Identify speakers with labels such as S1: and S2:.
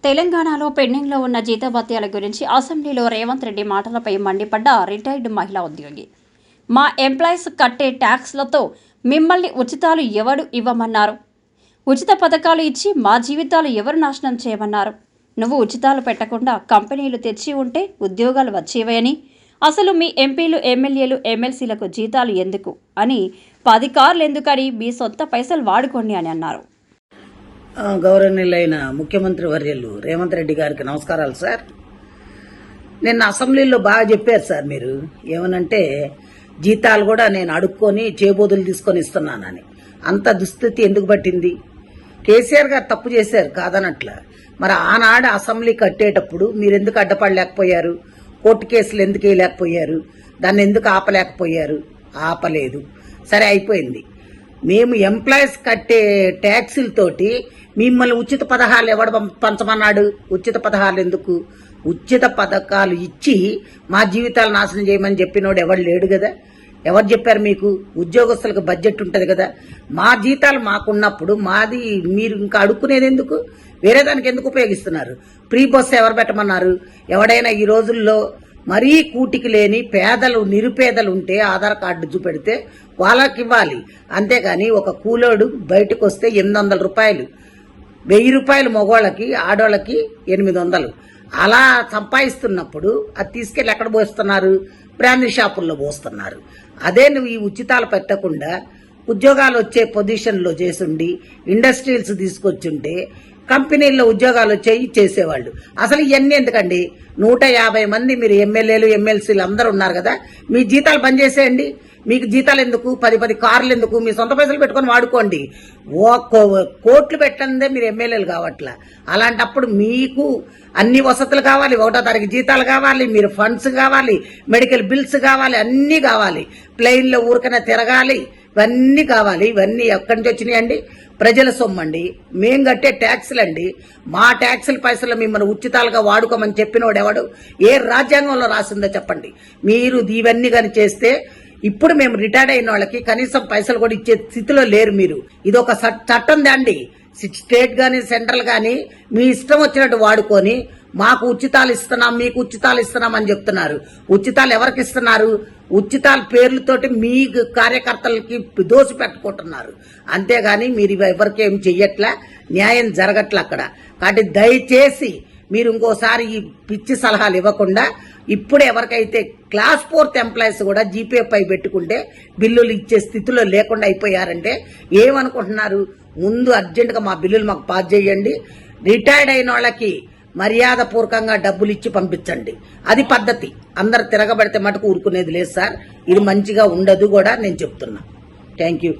S1: తెలంగాణలో పెండింగ్లో ఉన్న జీతభత్యాల గురించి అసెంబ్లీలో రేవంత్ రెడ్డి మాటలపై మండిపడ్డ రిటైర్డ్ మహిళా ఉద్యోగి. మా ఎంప్లాయీస్ కట్టే ట్యాక్స్లతో మిమ్మల్ని ఉచితాలు ఎవరు ఇవ్వమన్నారు? ఉచిత పథకాలు ఇచ్చి మా జీవితాలు ఎవరు నాశనం చేయమన్నారు? నువ్వు ఉచితాలు పెట్టకుండా కంపెనీలు తెచ్చి ఉంటే ఉద్యోగాలు వచ్చేవని, అసలు మీ ఎంపీలు, ఎమ్మెల్యేలు, ఎమ్మెల్సీలకు జీతాలు ఎందుకు అని 10 కార్లు ఎందుకని మీ సొంత పైసలు వాడుకోండి అని అన్నారు.
S2: గౌరవనీయులైన ముఖ్యమంత్రి వర్యులు రేవంత్ రెడ్డి గారికి నమస్కారాలు సార్. నిన్న అసెంబ్లీలో బాగా చెప్పారు సార్. మీరు ఏమనంటే జీతాలు కూడా నేను అడుక్కొని చేబోదులు తీసుకొని ఇస్తున్నానని. అంత దుస్థితి ఎందుకు పట్టింది? కేసీఆర్ గారు తప్పు చేశారు కాదనట్ల. మరి ఆనాడు అసెంబ్లీ కట్టేటప్పుడు మీరు ఎందుకు అడ్డపడలేకపోయారు? కోర్టు కేసులు ఎందుకు వేయలేకపోయారు? దాన్ని ఎందుకు ఆపలేకపోయారు? ఆపలేదు. సరే, అయిపోయింది. మేము ఎంప్లాయీస్ కట్టే ట్యాక్సులతోటి మిమ్మల్ని ఉచిత పథకాలు ఎవడు పంచమన్నాడు? ఉచిత పథకాలు ఎందుకు? ఉచిత పథకాలు ఇచ్చి మా జీవితాలు నాశనం చేయమని చెప్పినోడు ఎవడు లేడు కదా. ఎవరు చెప్పారు మీకు? ఉద్యోగస్తులకు బడ్జెట్ ఉంటుంది కదా. మా జీతాలు మాకున్నప్పుడు మాది మీరు ఇంకా అడుక్కునేది ఎందుకు? వేరే దానికి ఎందుకు ఉపయోగిస్తున్నారు? ఫ్రీ బస్సు ఎవరు పెట్టమన్నారు? ఎవడైనా ఈ రోజుల్లో మరీ కూటికి లేని పేదలు, నిరుపేదలు ఉంటే ఆధార్ కార్డు చూపెడితే వాళ్ళకి ఇవ్వాలి. అంతేగాని ఒక కూలోడు బయటకు వస్తే 800 రూపాయలు, 1000 రూపాయలు మగవాళ్ళకి, ఆడవాళ్ళకి 800. అలా సంపాదిస్తున్నప్పుడు అది తీసుకెళ్లి ఎక్కడ పోస్తున్నారు? బ్రాందీ షాపుల్లో పోస్తున్నారు. అదే నువ్వు ఈ ఉచితాలు పెట్టకుండా ఉద్యోగాలు వచ్చే పొజిషన్లో చేసుండి ఇండస్ట్రీస్ తీసుకొచ్చుంటే కంపెనీల్లో ఉద్యోగాలు వచ్చాయి చేసేవాళ్ళు. అసలు ఇవన్నీ ఎందుకండి? 150 మంది మీరు ఎమ్మెల్యేలు, ఎమ్మెల్సీలు అందరూ ఉన్నారు కదా. మీ జీతాలు బంద్ చేసేయండి. మీకు జీతాలు ఎందుకు? 10 కార్లు ఎందుకు? మీ సొంత పైసలు పెట్టుకొని వాడుకోండి. కోట్లు పెట్టందే మీరు ఎమ్మెల్యేలు కావట్లా. అలాంటప్పుడు మీకు అన్ని వసతులు కావాలి. 1వ తారీఖు జీతాలు కావాలి, మీరు ఫండ్స్ కావాలి, మెడికల్ బిల్స్ కావాలి, అన్నీ కావాలి. ప్లెయిన్లో ఊరికనే తిరగాలి, ఇవన్నీ కావాలి. ఇవన్నీ ఎక్కడి నుంచి వచ్చినాయండి? ప్రజల సొమ్మండి, మేం కట్టే ట్యాక్సులు అండి. మా ట్యాక్సుల పైసలు మిమ్మల్ని ఉచితాలుగా వాడుకోమని చెప్పినోడు ఎవడు? ఏ రాజ్యాంగంలో రాసిందో చెప్పండి. మీరు ఇవన్నీ కానీ చేస్తే ఇప్పుడు మేము రిటైర్డ్ అయిన వాళ్ళకి కనీసం పైసలు కూడా ఇచ్చే స్థితిలో లేరు మీరు. ఇది ఒక చట్టం దాండి. స్టేట్ గాని సెంట్రల్ గాని మీ ఇష్టం వచ్చినట్టు వాడుకొని మాకు ఉచితాలు ఇస్తున్నాం, మీకు ఉచితాలు ఇస్తున్నాం అని చెప్తున్నారు. ఉచితాలు ఎవరికి ఇస్తున్నారు? ఉచితాల పేర్లతోటి మీ కార్యకర్తలకి దోసి పెట్టుకుంటున్నారు. అంతేగాని మీరు ఎవరికి ఏం చెయ్యట్లా, న్యాయం జరగట్లా అక్కడ. కాబట్టి దయచేసి మీరు ఇంకోసారి ఈ పిచ్చి సలహాలు ఇవ్వకుండా ఇప్పుడు ఎవరికైతే క్లాస్ 4th ఎంప్లాయీస్ కూడా జీపే పై పెట్టుకుంటే బిల్లులు ఇచ్చే స్థితిలో లేకుండా అయిపోయారంటే ఏమనుకుంటున్నారు? ముందు అర్జెంటుగా మా బిల్లులు మాకు పాస్ చేయండి. రిటైర్డ్ అయిన వాళ్ళకి మర్యాద పూర్వకంగా డబ్బులు ఇచ్చి పంపించండి. అది పద్ధతి. అందరు తిరగబడితే మటుకు ఊరుకునేది లేదు సార్. ఇది మంచిగా ఉండదు కూడా నేను చెప్తున్నా. Thank you.